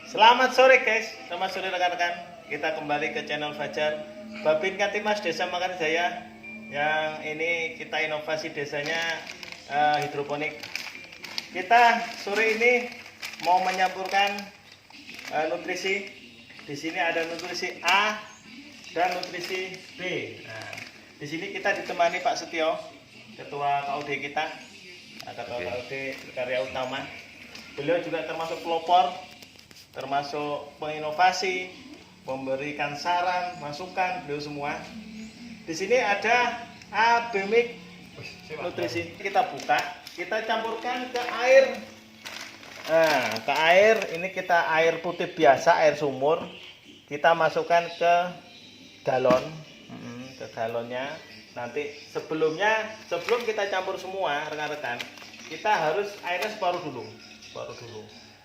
Selamat sore guys, selamat sore rekan-rekan. Kita kembali ke channel Fajar Babin Katimas Desa Mekarsari. Yang ini kita inovasi desanya hidroponik. Kita sore ini mau menyampurkan nutrisi. Di sini ada nutrisi A dan nutrisi B. Nah, di sini kita ditemani Pak Setio, Ketua KUD kita, Ketua KUD Karya Utama. Beliau juga termasuk pelopor, termasuk penginovasi, memberikan saran, masukan, beliau semua. Di sini ada Abemik nutrisi. Kita buka, kita campurkan ke air. Nah, ke air ini kita air putih biasa, air sumur. Kita masukkan ke galon, ke galonnya. Nanti sebelum kita campur semua, rekan-rekan, kita harus airnya separuh dulu.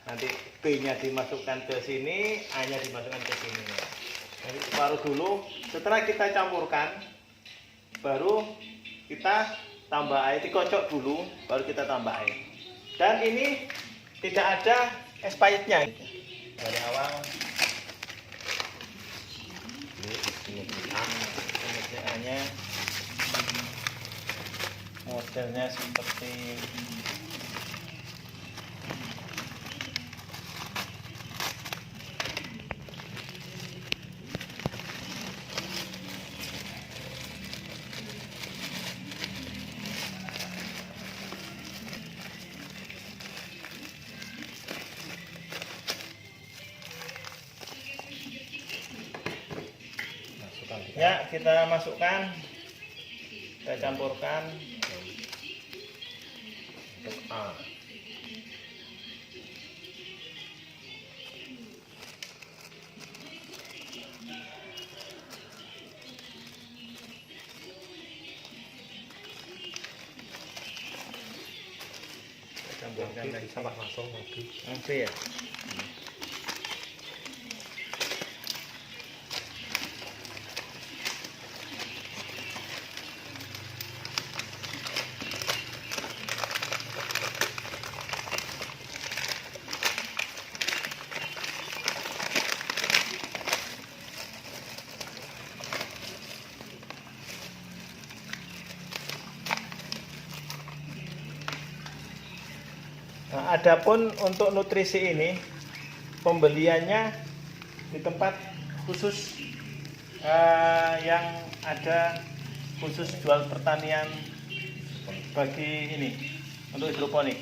Nanti B-nya dimasukkan ke sini, A-nya dimasukkan ke sini. Nanti separuh dulu. Setelah kita campurkan, baru kita tambah air, dikocok dulu, baru kita tambah air. Dan ini tidak ada expirednya. Dari awal ini A-nya modelnya seperti ya, kita masukkan, kita campurkan untuk A. Kita campurkan lagi sama langsung B ya. Nah, adapun untuk nutrisi ini pembeliannya di tempat khusus yang ada khusus jual pertanian bagi ini untuk hidroponik.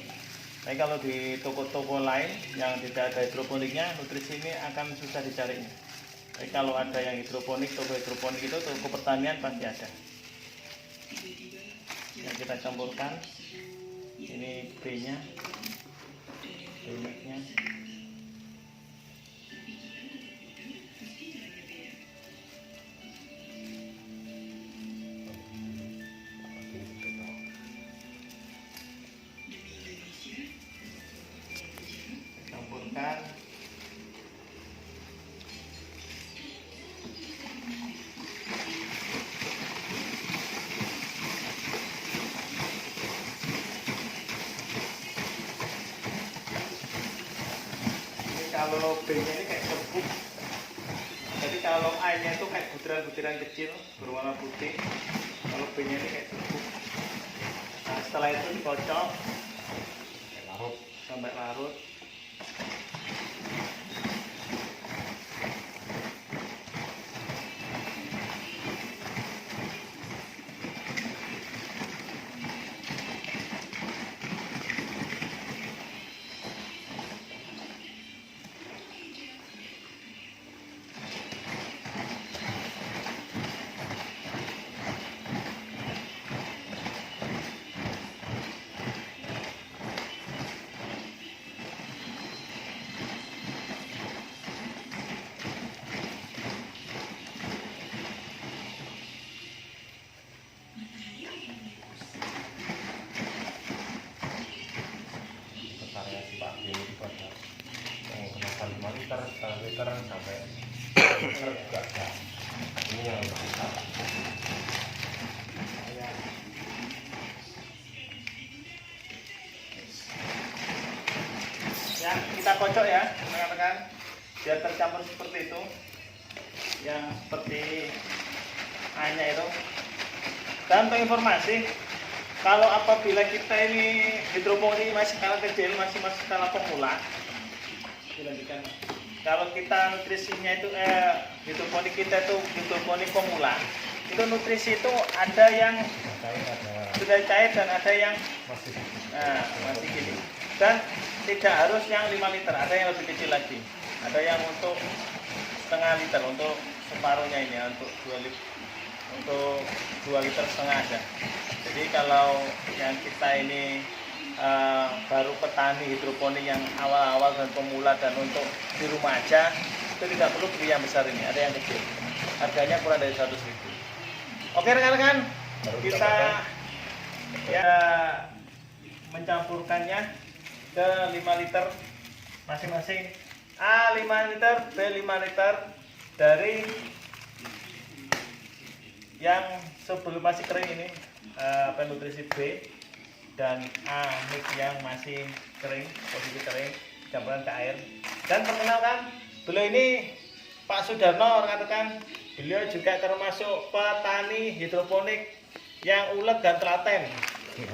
Tapi kalau di toko-toko lain yang tidak ada hidroponiknya, nutrisi ini akan susah dicarinya. Tapi kalau ada yang hidroponik, toko hidroponik itu toko pertanian pasti ada. Yang kita campurkan ini B-nya. Mic-nya. Campurkan. Kalau B-nya ini kayak serbuk, jadi kalau A-nya itu kayak butiran-butiran kecil berwarna putih. Kalau B-nya ini kayak serbuk. Nah, setelah itu dikocok sampai larut. liter sampai liter juga ada. Ini yang mantap. Ya, kita kocok ya, rekan-rekan. biar tercampur seperti itu, yang seperti hanya itu. Dan untuk informasi, kalau apabila kita ini hidroponik masih skala kecil, masih skala pemula, dilanjutkan. Kalau kita nutrisinya itu hidroponik kita itu hidroponik pemula, itu nutrisi itu ada yang sudah cair dan ada yang masih gini. Dan tidak harus yang 5 liter, ada yang lebih kecil lagi. Ada yang untuk setengah liter, untuk separuhnya ini ya, untuk 2 liter. Untuk 2 liter setengah ada. Jadi kalau yang kita ini baru petani hidroponik yang awal-awal dan pemula dan untuk di rumah aja, itu tidak perlu beli yang besar ini, ada yang kecil. Harganya kurang dari 100.000. Oke rekan-rekan, kita ya mencampurkannya ke 5 liter masing-masing. A 5 liter, B 5 liter dari yang sebelum masih kering ini, nutrisi B, dan A mix yang masih kering, posisi kering, campuran ke air. Dan perkenalkan, beliau ini Pak Sudarno, rekan-rekan, beliau juga termasuk petani hidroponik yang ulet dan telaten.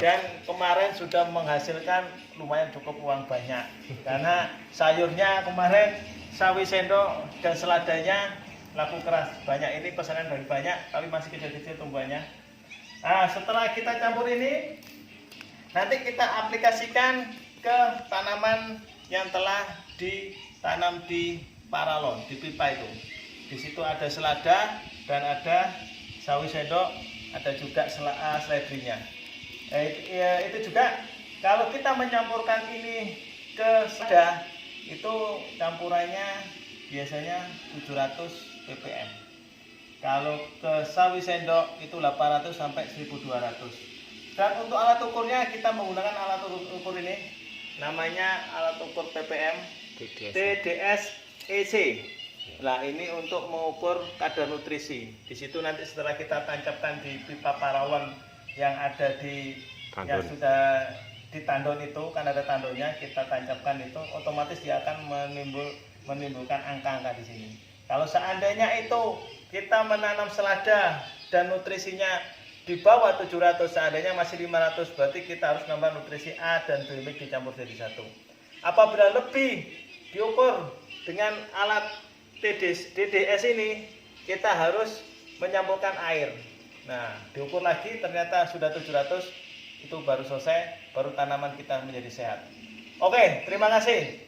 Dan kemarin sudah menghasilkan lumayan cukup uang banyak, karena sayurnya kemarin sawi sendok dan seladanya laku keras banyak. Ini pesanan dari banyak, tapi masih kecil-kecil tumbuhannya. Nah, setelah kita campur ini, nanti kita aplikasikan ke tanaman yang telah ditanam di paralon, di pipa itu. Di situ ada selada dan ada sawi sendok, ada juga seledrinya. Itu juga kalau kita mencampurkan ini ke selada, itu campurannya biasanya 700 ppm. Kalau ke sawi sendok itu 800 sampai 1200. Dan untuk alat ukurnya kita menggunakan alat ukur ini, namanya alat ukur ppm TDS EC. Nah, ini untuk mengukur kadar nutrisi. Di situ nanti setelah kita tancapkan di pipa paralon yang ada di tandon, yang sudah di tandon itu, kan ada tandonnya, kita tancapkan itu, otomatis dia akan menimbulkan angka-angka di sini. Kalau seandainya itu kita menanam selada dan nutrisinya di bawah 700, seandainya masih 500, berarti kita harus nambah nutrisi A dan B mix dicampur jadi satu. Apabila lebih diukur dengan alat TDS ini, kita harus mencampurkan air. Nah, diukur lagi ternyata sudah 700, itu baru selesai, baru tanaman kita menjadi sehat. Oke, terima kasih.